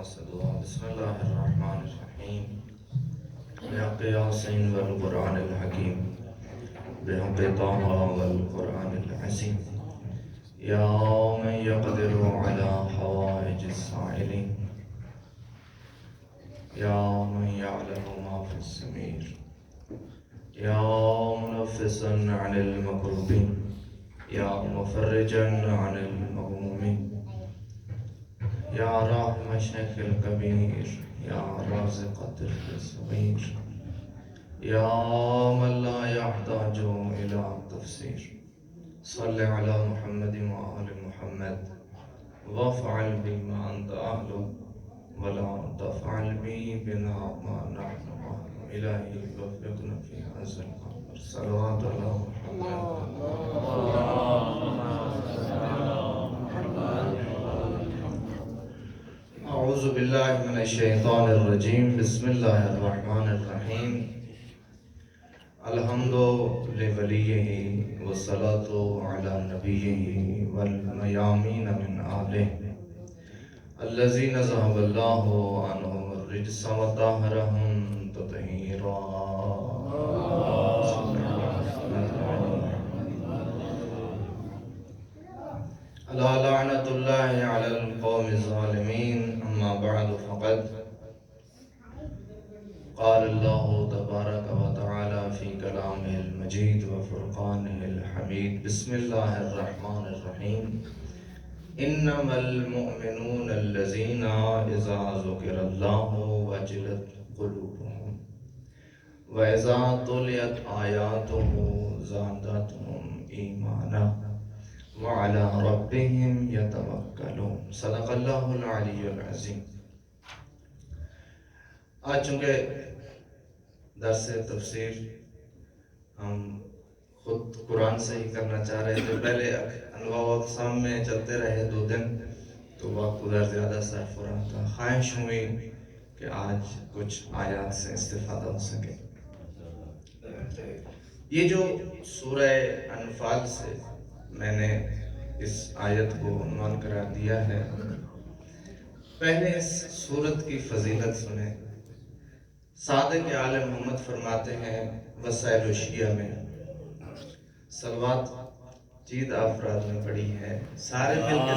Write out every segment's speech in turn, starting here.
سے دعا بسم اللہ الرحمن الرحیم بحق یاسین والقرآن الحکیم بحق طه والقرآن العظیم یا من یقدر علی حوائج السائلین یا من یعلم ما فی الضمیر یا منفسا عن المکروبین یا مفرجا عن المغمومین یا راحم شیخ الکبیر یا رازق الطفل الصغیر یا من لا یحتاج الى تفسیر صلی علی محمد وآل محمد وافعل بی ما انت اہل ولا تفعل بی بنا ما نحن اہل الہی وفقنا فی هذا الامر صلوات علی محمد اعوذ باللہ من الشیطان الرجیم بسم اللہ الرحمن الرحیم الحمد لولیہ والصلاة علی نبیہ والمیامین من آلہ الذین ذہب اللہ عنہم الرجس وطہرہم تطہیرا الا لعنت اللہ علی القوم الظالمین اما بعد فقد قال اللہ تبارک و تعالی فی کلامہ المجید و فرقانہ الحمید بسم اللہ الرحمن الرحیم انما المؤمنون الذین اذا ذکر اللہ وجلت قلوبهم واذا تلیت آیاتہ زادتهم ایمانا وعلی ربهم یتوکلون صدق اللہ العلی العظیم۔ آج چونکہ درس تفسیر ہم خود قرآن سے ہی کرنا چاہ رہے تھے، پہلے انواع و اقسام میں چلتے رہے 2 دن تو وقت ادھر زیادہ صرف ہو رہا تھا، خواہش ہوئی کہ آج کچھ آیات سے استفادہ ہو سکے۔ یہ جو سورہ انفال سے میں نے اس آیت کو عنوان قرار دیا ہے، پہلے اس سورت کی فضیلت سنیں۔ صادق آل محمد فرماتے ہیں وسائل الشیعہ میں، صلوات چید افراد میں پڑھی ہے، سارے مل کے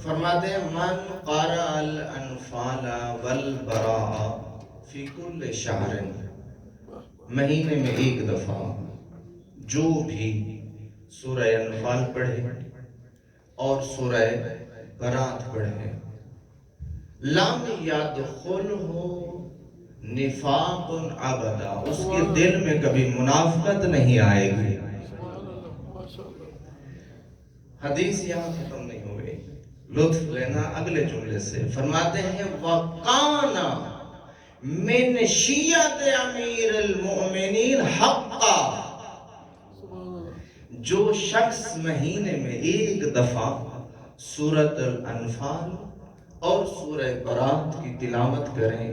فرماتے ہیں من قرأ الانفال والبراء فی کل شہر، مہینے میں 1 دفعہ جو بھی سورہ انفال پڑھے اور سورہ برات پڑھے، لم یدخلہ نفاق ابدا، اس کے دل میں کبھی منافقت نہیں آئے گی۔ حدیث یہاں ختم نہیں ہوئی، لطف لینا اگلے جملے سے۔ فرماتے ہیں وَقَانَ مِنْ شِیَّةِ امیر المؤمنین حقا، جو شخص مہینے میں 1 دفعہ سورۃ الانفال اور سورہ برات کی تلاوت کریں،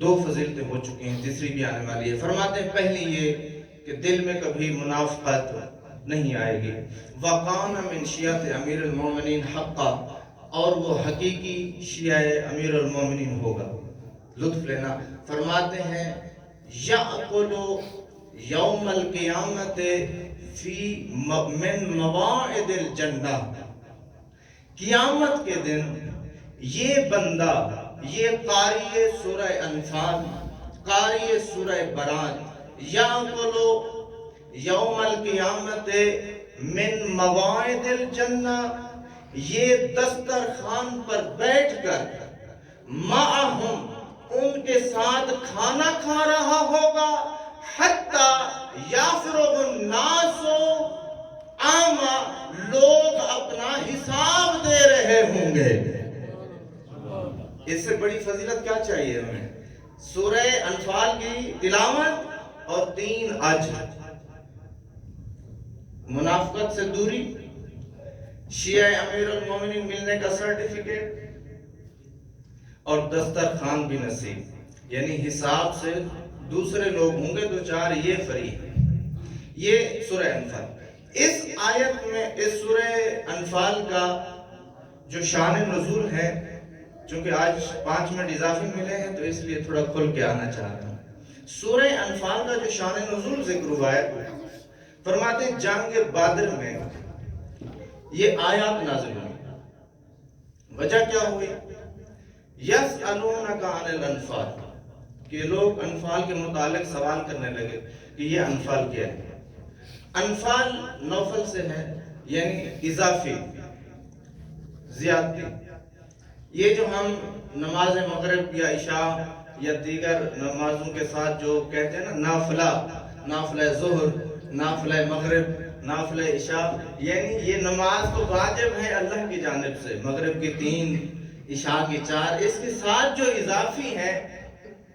2 فضیلتیں ہو چکی ہیں، تیسری بھی آنے والی ہے۔ فرماتے ہیں پہلی یہ کہ دل میں کبھی منافقت نہیں آئے گی، وَقَانَ مِنْ شِیَّةِ امیر المؤمنین حقا، اور وہ حقیقی شیعہ امیر المؤمنین ہوگا۔ لطف لینا، فرماتے ہیں یأکل یوم القیامت فی من مواعد الجنہ، قیامت کے دن یہ بندہ، یہ قاری سورہ انفال، قاری سورہ برات، یأکل یوم القیامت من مواعد الجنہ، یہ دسترخوان پر بیٹھ کر معہم، ان کے ساتھ کھانا کھا رہا ہوگا، حتی یفرغ الناس عاما، لوگ اپنا حساب دے رہے ہوں گے۔ اس سے بڑی فضیلت کیا چاہیے ہمیں؟ سورہ انفال کی تلاوت اور 3 اجر، منافقت سے دوری، شیعہ امیر المومنین ملنے کا سرٹیفکیٹ، اور دسترخوان بھی نصیب، یعنی حساب سے دوسرے لوگ ہوں گے 2-4 یہ فری ہے۔ یہ سورہ انفال۔ اس آیت میں اس سورہ انفال کا جو شان نزول ہے، چونکہ آج 5 منٹ اضافی ملے ہیں تو اس لیے تھوڑا کھل کے آنا چاہتا ہوں۔ سورہ انفال کا جو شان نزول ذکر ہوا ہے، فرماتے ہیں جنگ بدر میں یہ آیات نازل ہوئی۔ وجہ کیا ہوئی؟ یسألونک عن الانفال، کہ لوگ انفال کے متعلق سوال کرنے لگے کہ یہ انفال کیا ہے۔ انفال نوفل سے ہے، یعنی اضافی، زیادتی۔ یہ جو ہم نماز مغرب یا عشاء یا دیگر نمازوں کے ساتھ جو کہتے ہیں نا نافلہ، نافلہ ظہر، نافلہ مغرب، نافلہ عشاء، یعنی یہ نماز تو واجب ہے اللہ کی جانب سے، مغرب کی 3، عشاء کی 4، اس کے ساتھ جو اضافی ہے،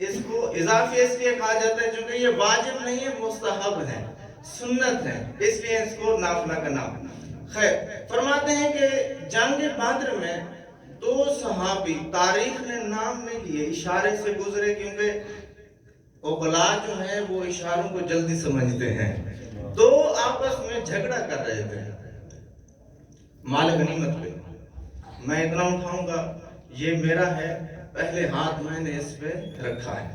اس کو اضافی اس لیے کہا جاتا ہے چونکہ یہ واجب نہیں ہے، مستحب ہے، سنت ہے، اس لیے اس کو نافلہ کا نام۔ خیر، فرماتے ہیں کہ جنگ بدر میں 2 صحابی، تاریخ نے نام نہیں لیے، اشارے سے گزرے، کیونکہ عقلاء جو ہیں وہ اشاروں کو جلدی سمجھتے ہیں۔ 2 آپس میں جھگڑا کر رہے تھے مال غنیمت پہ، میں اتنا اٹھاؤں گا، یہ میرا ہے، پہلے ہاتھ میں نے اس پہ رکھا ہے۔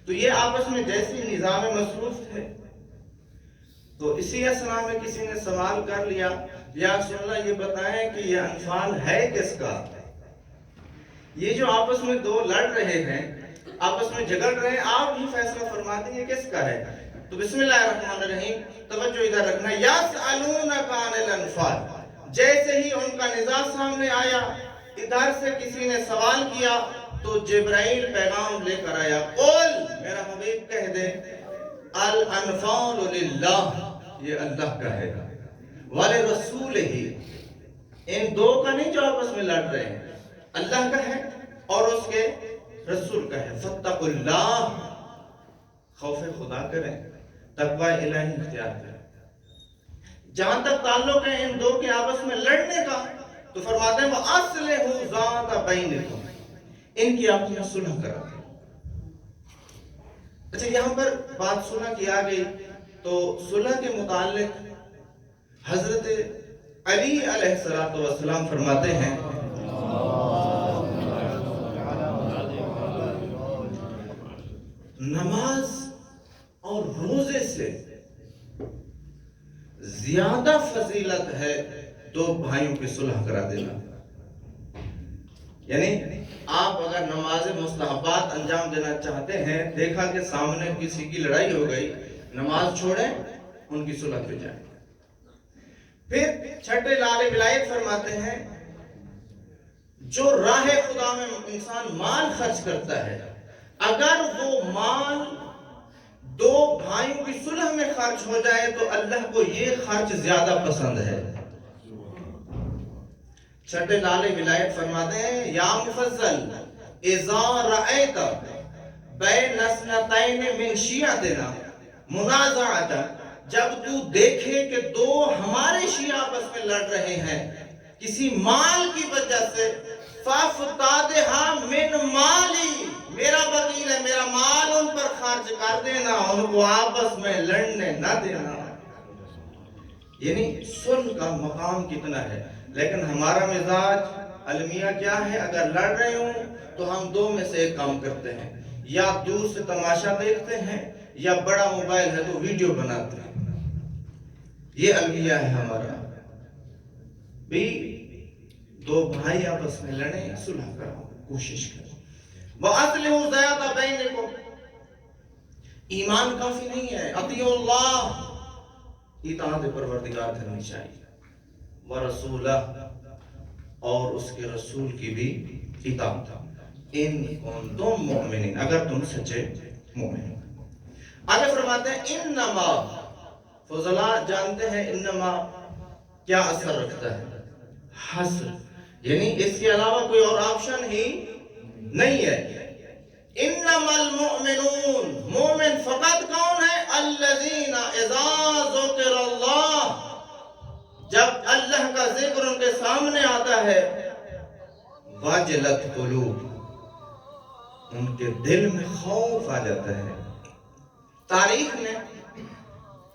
تو یہ آپس میں جیسی نظام مصروف تھے، تو اسی اسنا میں کسی نے سوال کر لیا، یا رسول اللہ یہ بتائیں کہ یہ انفال ہے کس کا؟ یہ جو آپس میں 2 لڑ رہے ہیں، آپس میں جھگڑ رہے ہیں، آپ ہی فیصلہ فرما دیں یہ کس کا ہے؟ تو بسم اللہ الرحمن الرحیم، توجہ ادھر رکھنا، یسألونک عن الانفال، جیسے ہی ان کا نزاع سامنے آیا، ادھر سے کسی نے سوال کیا تو جبرائیل پیغام لے کر آیا، قل، میرا حبیب کہہ دے، الانفال للہ، یہ اللہ کا ہے، وَلِرَسُولِهِ، ان 2 کا نہیں جو آپس میں لڑ رہے ہیں، اللہ کا ہے اور اس کے رسول کا ہے، فَاتَّقُوا اللَّهَ، خوف خدا کریں، تقوی الہی اختیار کریں۔ جہاں تک تعلق ہے ان 2 کے آپس میں لڑنے کا، تو فرماتے ہیں وَأَصْلِحُوا ذَاتَ بَيْنِكُمْ، ان کی آپس میں صلح کرا دیں۔ اچھا، یہاں پر بات صلح کی آ گئی، تو صلح کے متعلق حضرت علی علیہ السلام فرماتے ہیں، نماز اور روزے سے زیادہ فضیلت ہے 2 بھائیوں کی صلح کرا دینا۔ یعنی آپ اگر نماز مستحبات انجام دینا چاہتے ہیں، دیکھا کہ سامنے کسی کی لڑائی ہو گئی، نماز چھوڑیں، ان کی صلح پہ جائیں۔ پھر چھٹے لال ولایت فرماتے ہیں، جو راہ خدا میں انسان مال خرچ کرتا ہے، اگر وہ مال 2 بھائیوں کی صلح میں خرچ ہو جائے تو اللہ کو یہ خرچ زیادہ پسند ہے۔ چھٹے لال ولایت فرماتے ہیں، یا مفضل اذا رأیت بین اثنتین من شیعتنا منازعتا، جب تو دیکھے کہ 2 ہمارے شیعہ آپس میں لڑ رہے ہیں کسی مال کی وجہ سے، فَافْتَادِهَا مِن مَالِي، میرا وکیل ہے، میرا مال ان پر خرچ کر دینا، ان کو آپس میں لڑنے نہ دینا۔ یعنی صلح کا مقام کتنا ہے، لیکن ہمارا مزاج المیہ کیا ہے؟ اگر لڑ رہے ہوں تو ہم 2 میں سے ایک کام کرتے ہیں، یا دور سے تماشا دیکھتے ہیں، یا بڑا موبائل ہے تو ویڈیو بناتے ہیں۔ یہ المیہ ہے ہمارا۔ بھی 2 بھائی آپس میں لڑیں، صلح کرو، کوشش کرو۔ وَأَصْلِحُوا ذَاتَ بَيْنِكُمْ، ایمان کافی نہیں ہے، اطیعوا اللہ، اطاعت پروردگار کرنی چاہیے، وَرَسُولَهُ، اور اس کے رسول کی بھی اطاعت، ان کنتم مؤمنین، اگر تم سچے مومن ہو۔ آگے فرماتے ہیں انما، فضلاء جانتے ہیں انما کیا اثر رکھتا ہے؟ حصر، یعنی اس کے علاوہ کوئی اور آپشن ہی نہیں ہے۔ انما المؤمنون، مومن فقط کون ہے؟ الذین اذا ذکر اللہ، جب اللہ کا ذکر ان کے سامنے آتا ہے، وجلت قلوب، ان کے دل میں خوف آ جاتا ہے۔ تاریخ نے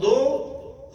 2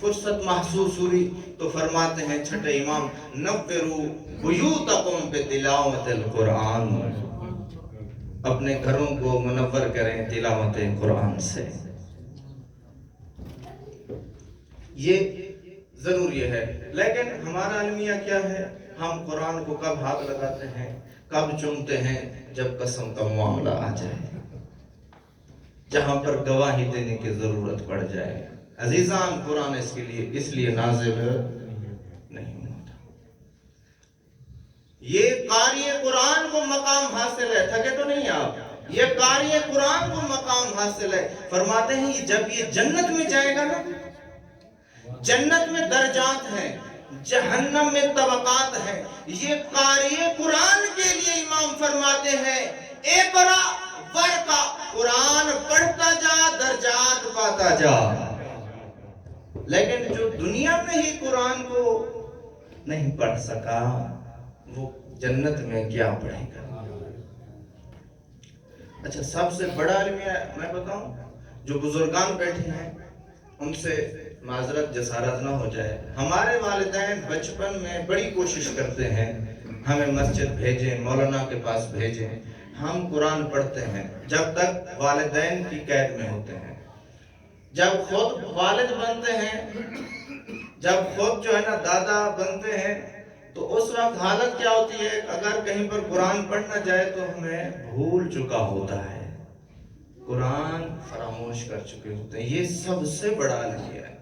فرصت محسوس ہوئی تو فرماتے ہیں چھٹے امام نوّروا بیوتکم بتلاوت القرآن، اپنے گھروں کو منور کریں تلاوت قرآن سے۔ یہ ضروری ہے، لیکن ہمارا المیہ کیا ہے؟ ہم قرآن کو کب ہاتھ لگاتے ہیں، کب چومتے ہیں؟ جب قسم کا معاملہ آ جائے، جہاں پر گواہی دینے کی ضرورت پڑ جائے۔ عزیزان، قرآن اس لیے نازل نہیں ہوتا۔ یہ قاری قرآن کو مقام حاصل ہے، تھکے تو نہیں آپ؟ یہ قاری قرآن کو مقام حاصل ہے۔ فرماتے ہیں جب یہ جنت میں جائے گا نا، جنت میں درجات ہیں، جہنم میں طبقات ہیں۔ یہ قاری قرآن کے لیے امام فرماتے ہیں اقرا ورقا، قرآن پڑھتا جا درجات پاتا جا۔ لیکن جو دنیا میں ہی قرآن کو نہیں پڑھ سکا، وہ جنت میں کیا پڑھے گا؟ اچھا، سب سے بڑا المیہ میں بتاؤں، جو بزرگان بیٹھے ہیں ان سے معذرت جسارت نہ ہو جائے، ہمارے والدین بچپن میں بڑی کوشش کرتے ہیں ہمیں مسجد بھیجیں، مولانا کے پاس بھیجیں، ہم قرآن پڑھتے ہیں جب تک والدین کی قید میں ہوتے ہیں۔ جب خود والد بنتے ہیں، جب خود جو ہے نا دادا بنتے ہیں، تو اس وقت حالت کیا ہوتی ہے؟ اگر کہیں پر قرآن پڑھنا جائے تو ہمیں بھول چکا ہوتا ہے، قرآن فراموش کر چکے ہوتے ہیں۔ یہ سب سے بڑا المیہ ہے،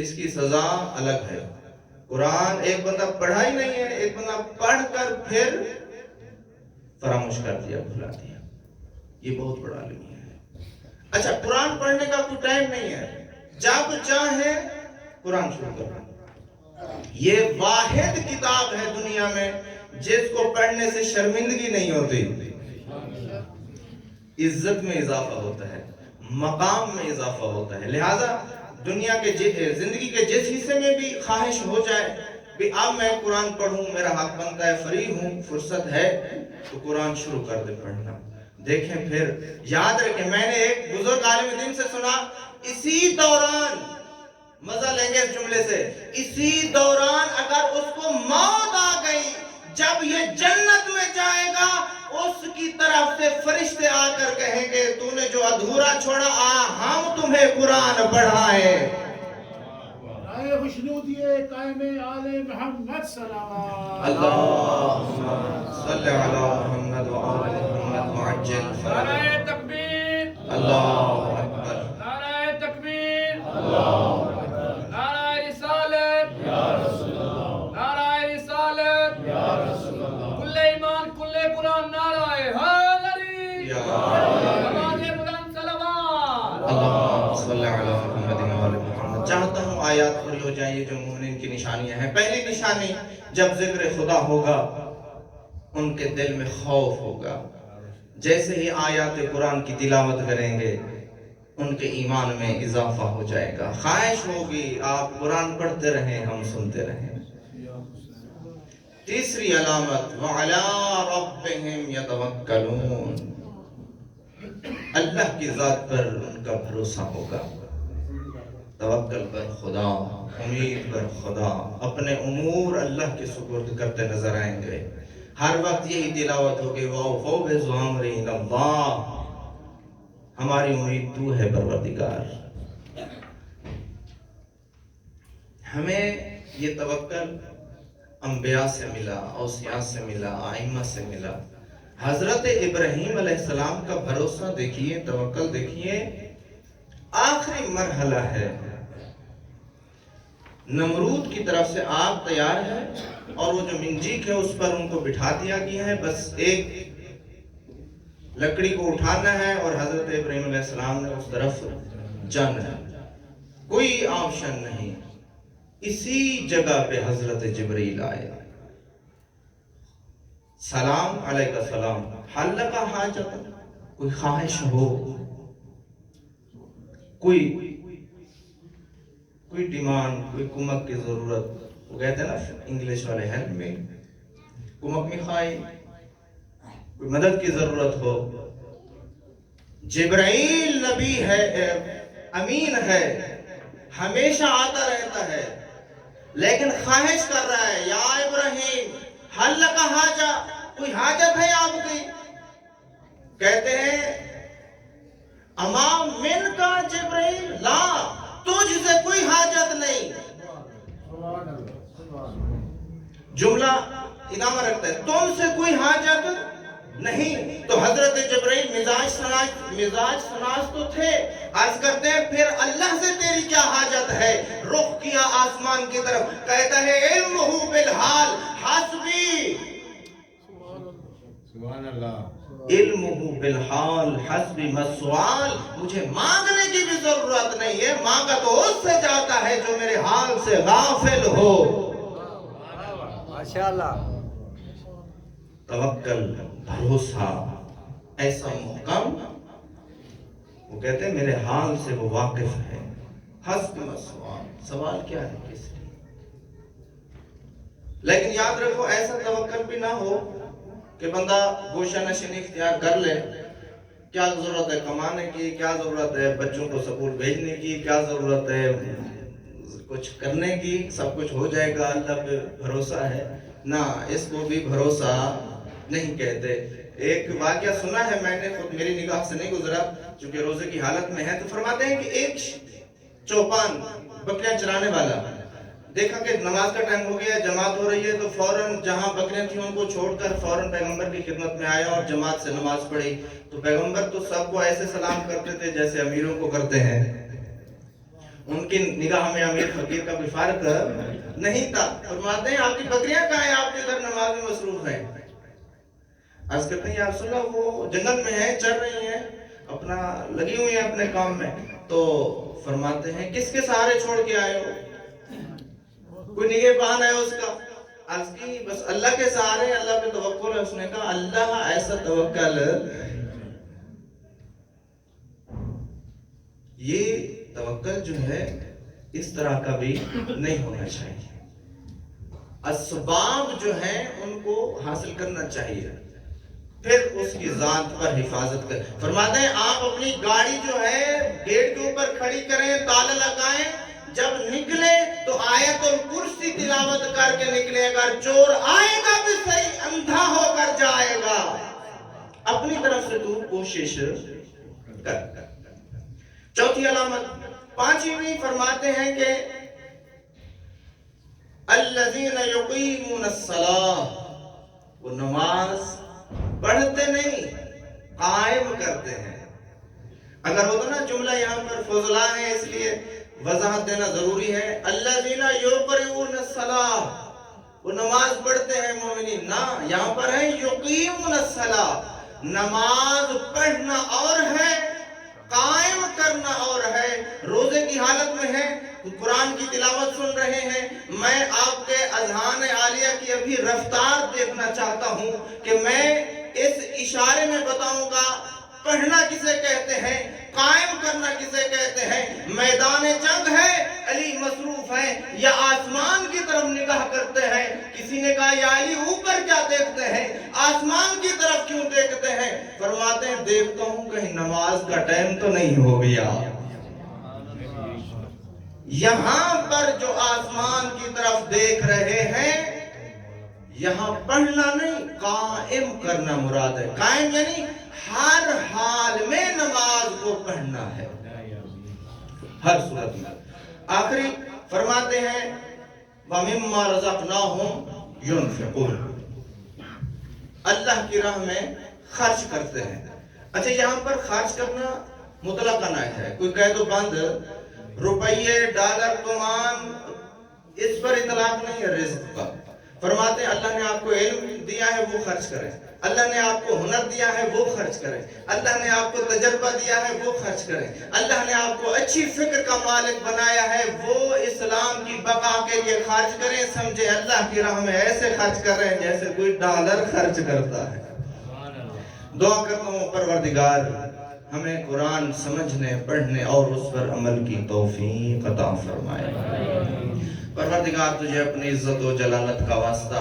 اس کی سزا الگ ہے۔ قرآن ایک بندہ پڑھا ہی نہیں ہے، ایک بندہ پڑھ کر پھر فراموش کر دیا، بھلا دیا، یہ بہت بڑا المیہ ہے۔ اچھا، قرآن پڑھنے کا کوئی ٹائم نہیں ہے، جب چاہے قرآن شروع کرو۔ یہ واحد کتاب ہے دنیا میں جس کو پڑھنے سے شرمندگی نہیں ہوتی، عزت میں اضافہ ہوتا ہے، مقام میں اضافہ ہوتا ہے۔ لہٰذا دنیا کے زندگی کے جس حصے میں بھی خواہش ہو جائے کہ اب میں قرآن پڑھوں، میرا حق بنتا ہے، فری ہوں، فرصت ہے، تو قرآن شروع کر دے پڑھنا۔ دیکھیں پھر یاد رکھیں، میں نے ایک بزرگ عالم دین سے سنا، اسی دوران، مزہ لیں گے اس جملے سے، اسی دوران اگر اس کو موت آ گئی، جب یہ جنت میں جائے گا، اس کی طرف سے فرشتے آ کر کہیں گے تو نے جو ادھورا چھوڑا، ہم تمہیں قرآن پڑھائیں۔ آئے خوشنودیے قائم آل محمد صلوات اللہم صلی علی محمد و آل محمد معجل فرج۔ نعرہ تکبیر، اللہ اکبر، نعرہ تکبیر، نعرہ رسالت، نعرہ رسالت، کل ایمان کل قرآن، نعرہ حیدری، آواز بلند صلوات۔ اللہم صلی علی محمد و آل محمد۔ چاہتا ہوں آیات پوری ہو جائیں، یہ جو مومنین کی نشانیاں ہیں۔ پہلی نشانی، جب ذکر خدا ہوگا ان کے دل میں خوف ہوگا، جیسے ہی آیات قرآن کی تلاوت کریں گے ان کے ایمان میں اضافہ ہو جائے گا، خواہش ہوگی آپ قرآن پڑھتے رہیں، ہم سنتے رہیں۔ تیسری علامت، وَعَلَىٰ رَبِّهِمْ يَتَوَكَّلُونَ، اللہ کی ذات پر ان کا بھروسہ ہوگا، توکل پر خدا، امید پر خدا، اپنے امور اللہ کے سپرد کرتے نظر آئیں گے۔ ہر وقت یہی تلاوت ہوگی، وَأَوْفَوْا بِأَمْرِ إِلَى اللَّهِ، ہماری امید تو ہے پروردگار۔ ہمیں یہ توکل انبیاء سے ملا، اوصیاء سے ملا، ائمہ سے ملا۔ حضرت ابراہیم علیہ السلام کا بھروسہ دیکھیے، توکل دیکھیے، آخری مرحلہ ہے۔ نمرود کی طرف سے آگ تیار ہے اور وہ جو منجیک ہے اس پر ان کو بٹھا دیا گیا ہے، بس ایک لکڑی کو اٹھانا ہے اور حضرت ابراہیم علیہ السلام نے اس طرف جانا ہے، کوئی آپشن نہیں۔ اسی جگہ پہ حضرت جبریل آئے، سلام علیکہ السلام، حلق حاجت، کوئی خواہش ہو، کوئی ڈیمانڈ، کوئی کمک کی ضرورت، وہ کہتے ہیں نا انگلش والے، ہیلپ میں، کمک میں خواہی، کوئی مدد کی ضرورت ہو، جبرائیل نبی ہے، امین ہے، ہمیشہ آتا رہتا ہے، لیکن خواہش کر رہا ہے یا ابراہیم حل لک حاجہ، کوئی حاجت ہے آپ کی؟ کہتے ہیں اما من کا جبرائیل، لا تجھ سے کوئی حاجت نہیں۔ جملہ ادامہ رکھتا ہے تم سے کوئی حاجت نہیں۔ تو حضرت جبرائیل مزاج شناس تو تھے، عرض کرتے ہیں پھر اللہ سے تیری کیا حاجت ہے؟ رخ کیا آسمان کی طرف، کہتا ہے علمہ بالحال حسبی، سبحان اللہ، علمہ بالحال حسبی مسوال، مجھے مانگنے کی بھی ضرورت نہیں ہے، مانگا تو اس سے جاتا ہے جو میرے حال سے غافل ہو۔ ماشاءاللہ، توکل، بھروسہ ایسا محکم، وہ کہتے ہیں میرے حال سے وہ واقف ہے۔ حسب مسوال، سوال کیا ہے کس لیے؟ لیکن یاد رکھو ایسا توکل بھی نہ ہو کہ بندہ گوشہ نشینی اختیار کر لے، کیا ضرورت ہے کمانے کی، کیا ضرورت ہے بچوں کو سکول بھیجنے کی، کیا ضرورت ہے کچھ کرنے کی، سب کچھ ہو جائے گا، اللہ پہ بھروسہ ہے۔ نہ، اس کو بھی بھروسہ نہیں کہتے۔ ایک واقعہ سنا ہے میں نے، خود میری نگاہ سے نہیں گزرا چونکہ روزے کی حالت میں ہے، تو فرماتے ہیں کہ ایک چوپان بکریاں چرانے والا دیکھا کہ نماز کا ٹائم ہو گیا، جماعت ہو رہی ہے، تو فوراً جہاں بکریاں تھیں ان کو چھوڑ کر فوراً پیغمبر کی خدمت میں آیا اور جماعت سے نماز پڑھی۔ تو پیغمبر تو سب کو ایسے سلام کرتے تھے جیسے امیروں کو کرتے ہیں، ان کی نگاہ میں امیر فقیر کا کوئی فرق نہیں تھا۔ فرماتے ہیں آپ کی بکریاں کہاں ہیں؟ آپ کے ادھر نماز میں مصروف ہیں۔ عرض کرتے ہیں یا رسول اللہ وہ جنگل میں ہیں، چر رہی ہیں، اپنا لگی ہوئی ہیں اپنے کام میں۔ تو فرماتے ہیں کس کے سہارے چھوڑ کے آئے ہو؟ کوئی نگہبان ہے اس کا؟ عرض کی بس اللہ کے سہارے، اللہ پہ توکل ہے۔ اس نے کہا اللہ ایسا توکل، یہ توکل جو ہے اس طرح کا بھی نہیں ہونا چاہیے۔ اسباب جو ہیں ان کو حاصل کرنا چاہیے، پھر اس کی ذات پر حفاظت کریں۔ فرماتے ہیں آپ اپنی گاڑی جو ہے گیٹ کے اوپر کھڑی کریں، تالا لگائیں، جب نکلے تو آیت الکرسی تلاوت کر کے نکلے، اگر چور آئے گا بھی صحیح، اندھا ہو کر جائے گا، اپنی طرف سے تو کوشش کر۔ چوتھی علامت، پانچویں فرماتے ہیں کہ الذین یقیمون الصلاۃ، وہ نماز پڑھتے نہیں، قائم کرتے ہیں۔ اگر ہوتا نا جملہ یہاں پر فضلہ ہے اس لیے وضاحت دینا ضروری ہے۔ الذین یقیمون الصلاۃ، وہ نماز پڑھتے ہیں مومنین، نہ یہاں پر ہے یقیمون الصلاۃ، نماز پڑھنا اور ہے، قائم کرنا اور ہے۔ روزے کی حالت میں ہے، قرآن کی تلاوت سن رہے ہیں، میں آپ کے اذہان عالیہ کی ابھی رفتار دیکھنا چاہتا ہوں کہ میں اس اشارے میں بتاؤں گا پڑھنا کسے کہتے ہیں، قائم کرنا کسے کہتے ہیں۔ میدان جنگ ہے، علی مصروف ہیں یا آسمان کی طرف نگاہ کرتے ہیں؟ کسی نے کہا یا علی اوپر کیا دیکھتے ہیں، آسمان کی طرف کیوں دیکھتے ہیں؟ فرماتے ہیں دیکھتا ہوں کہیں نماز کا ٹائم تو نہیں ہو گیا۔ یہاں پر جو آسمان کی طرف دیکھ رہے ہیں، یہاں پڑھنا نہیں قائم کرنا مراد ہے۔ قائم یعنی ہر حال میں نماز کو پڑھنا ہے، ہر صورت میں۔ آخری فرماتے ہیں وَمِمَّا رَزَقْنَاهُمْ يُنْفِقُونَ، اللہ کی راہ میں خرچ کرتے ہیں۔ اچھا یہاں پر خرچ کرنا مطلقاً ہے، کوئی قید و بند روپیے ڈالر تومان اس پر اطلاق نہیں ہے رزق کا۔ فرماتے ہیں اللہ نے آپ کو علم دیا ہے وہ خرچ کریں، اللہ نے آپ کو ہنر دیا ہے وہ خرچ کریں، اللہ نے آپ کو تجربہ دیا ہے وہ خرچ کریں، اللہ نے آپ کو اچھی فکر کا مالک بنایا ہے وہ اسلام کی بقا کے لیے خرچ کریں۔ سمجھے اللہ کی راہ میں ایسے خرچ کر رہے ہیں جیسے کوئی ڈالر خرچ کرتا ہے۔ دعا کرتا ہوں پروردگار ہمیں قرآن سمجھنے، پڑھنے اور اس پر عمل کی توفیق عطا فرمائے۔ پروردگار تجھے اپنی عزت و جلالت کا واسطہ